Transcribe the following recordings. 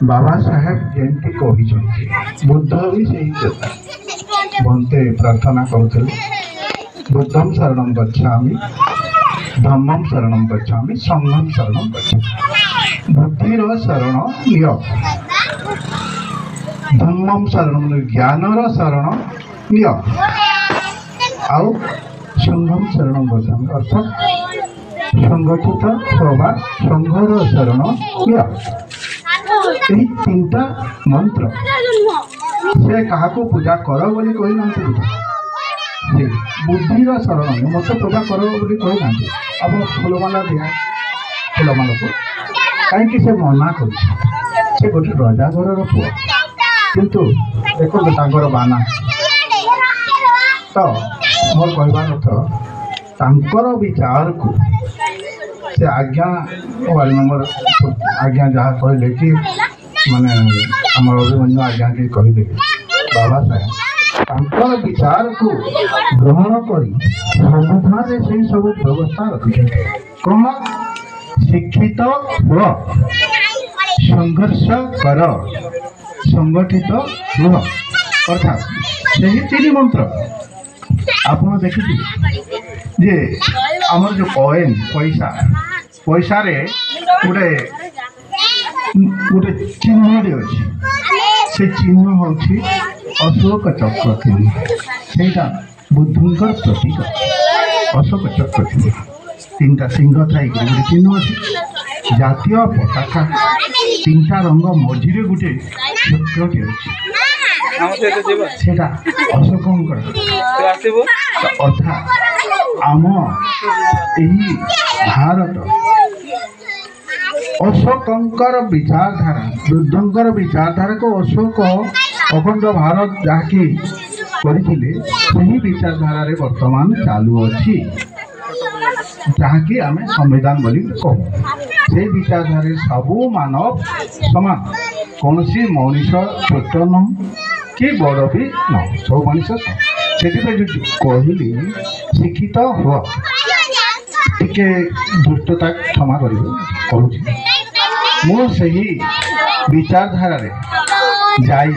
बाबा साहेब जेमती कही बुद्ध भी सही कथा बनते प्रार्थना करते बुद्धम शरणं गच्छामि धम्मं शरणं गच्छामि संघं शरणं गच्छामि बुद्धिर शरण लिय धम्मं शरणं ज्ञानर शरण लिय आउ संघं शरणं गच्छामि अर्थात संगठित होगा संघर शरण लिय यही तीनटा मंत्र से क्या पूजा कर बोली कही ना बुद्धिर शरण मत पूजा कर बोली कही ना अब फूलमाला दिया फूलमाला को कहीं से मना कर गोटे रजा घर पुआ किंतु देखो तांकर बाना तो मोर कहबार अर्थ विचार को से आज्ञा मोबाइल नंबर आज्ञा जहाँ कहले कि माने आम अभिमन्यु आज्ञा के कहले बाबा साहेब विचार को ग्रहण कर संविधान से सब व्यवस्था रखिए कौन शिक्षित हुआ संघर्ष कर संगठित हुआ अर्थात से तीन मंत्र आप देखिए जे आमर जो कॉइन पैसा पैसा रे गोटे गोटे चिन्ह अच्छी से चिन्ह हूँ अशोक चक्र थी से बुद्धंकर प्रतीक अशोक चक्र थी तीन टा सिंह थी गोटे चिन्ह अच्छी जातीय पताका तीन टा रंग मझे गोटे चक्रटे अच्छी अशोक अर्थात आम यही भारत अशोकर विचारधारा बुद्धंकर विचारधारा को अशोक अखंड भारत जहाँकि विचारधारा वर्तमान चालू अच्छी जहाँकि आम संविधान बोली कहू से विचारधारा सबू मानव समान कौन सी मनीष छोट न कि बड़ भी न सब मनीष से कहली शिक्षित हुआ टिके दुष्टता क्षमा कर मुझे विचारधारा जाई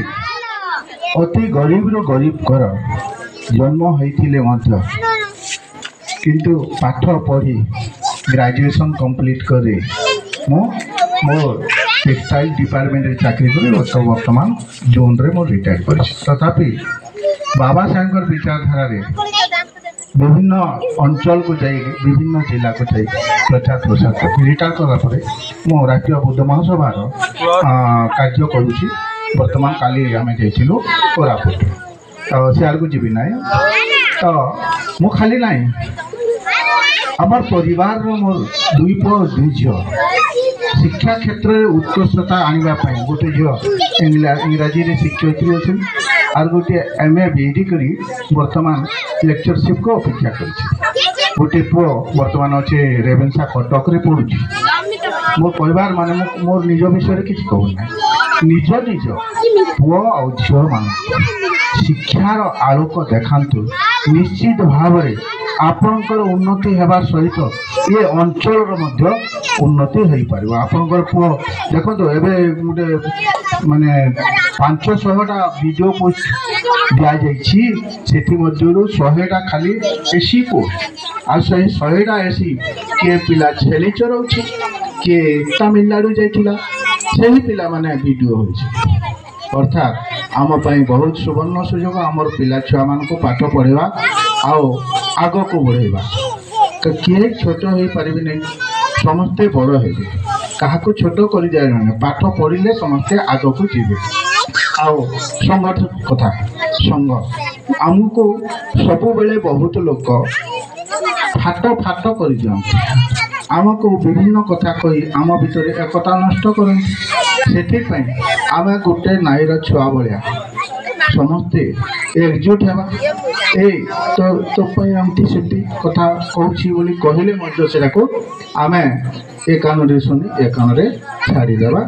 अति गरीब रो गरीब कर जन्म होते किंतु पाठ पढ़ी ग्रेजुएशन कंप्लीट करे मोर टेक्सटाइल डिपार्टमेंट रे चाकरी कर वर्तमान जोन रे मोर रिटायर कर तथापि बाबा साहेब विचारधारा विभिन्न अंचल को जाए विभिन्न जिला को जाए प्रचार प्रसार कर रिटायर करापर मो राष्ट्रीय बुद्ध महासभार कार्य करुँची वर्तमान काली आम जाइलु कोरापुट तो सियाड़ को जीवी ना तो मु खाली ना आमर परिवार मोर दुई पुओ दुई झी शिक्षा क्षेत्र में उत्कृष्टता आने गोटे झी इंग्राजी रे शिक्षयित्री अच्छी आर गोटे MA BEd करी वर्तमान लेक्चरशिप को अपेक्षा कर गोटे पुओ वर्तमान अच्छे रेवेन्सा कटक रे पढ़ुची मोर परिवार माने मोर निज विषय किसी कहूना निज निज पुओ और झील मान शिक्षार आलोक देखातु निश्चित भाव में आपणकर उन्नति होगा सहित ये अंचल उन्नति हो पार आपणकर पुओ देखो एवं गोटे माने 500टा वीडियो पोस्ट दि मध्य 100टा खाली एसी पोस्ट आ 100टा एसी किए पिला छेली चराऊ किए तमिलनाडु जाइला से ही पिला माने वीडियो हो अर्थात आम बहुत सुवर्ण सुजोग आमर पिला छुआ मान को पाठ पढ़ेवा आओ आग को बढ़ेवा किए छोट हो पारे नहीं समस्ते बड़ हे क्या छोट कर जाए पाठ पढ़ले समस्ते आग को जीवे आओ संगठन कथा संघ आमको सबु बेले बहुत लोक फाट फाट कर दियंती आमको विभिन्न कथा कही आम भितर एकता नष्ट करती से आम गोटे नाईर छुआ भाया समस्ते एकजुट है तो आमती से कथा कहूँ कहले को आम ए कान शुणी ए कान छाड़देवा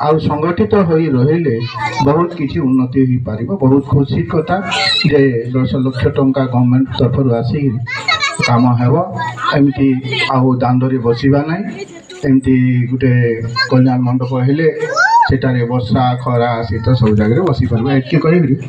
आउ संगठित हो रही बहुत किसी उन्नति हो पार बहुत खुशी कथा जे 10 लाख टंका गवर्नमेंट तरफ आसी काम हेब एमती आउ दांडे बसवा ना एमती गोटे कल्याण मंडप हेले ସେଠାରେ ବର୍ଷା ଖରା ଶୀତ ସବୁ ଜାଗାରେ ବସି ପାରିବେ ଏତିକି କହିବି।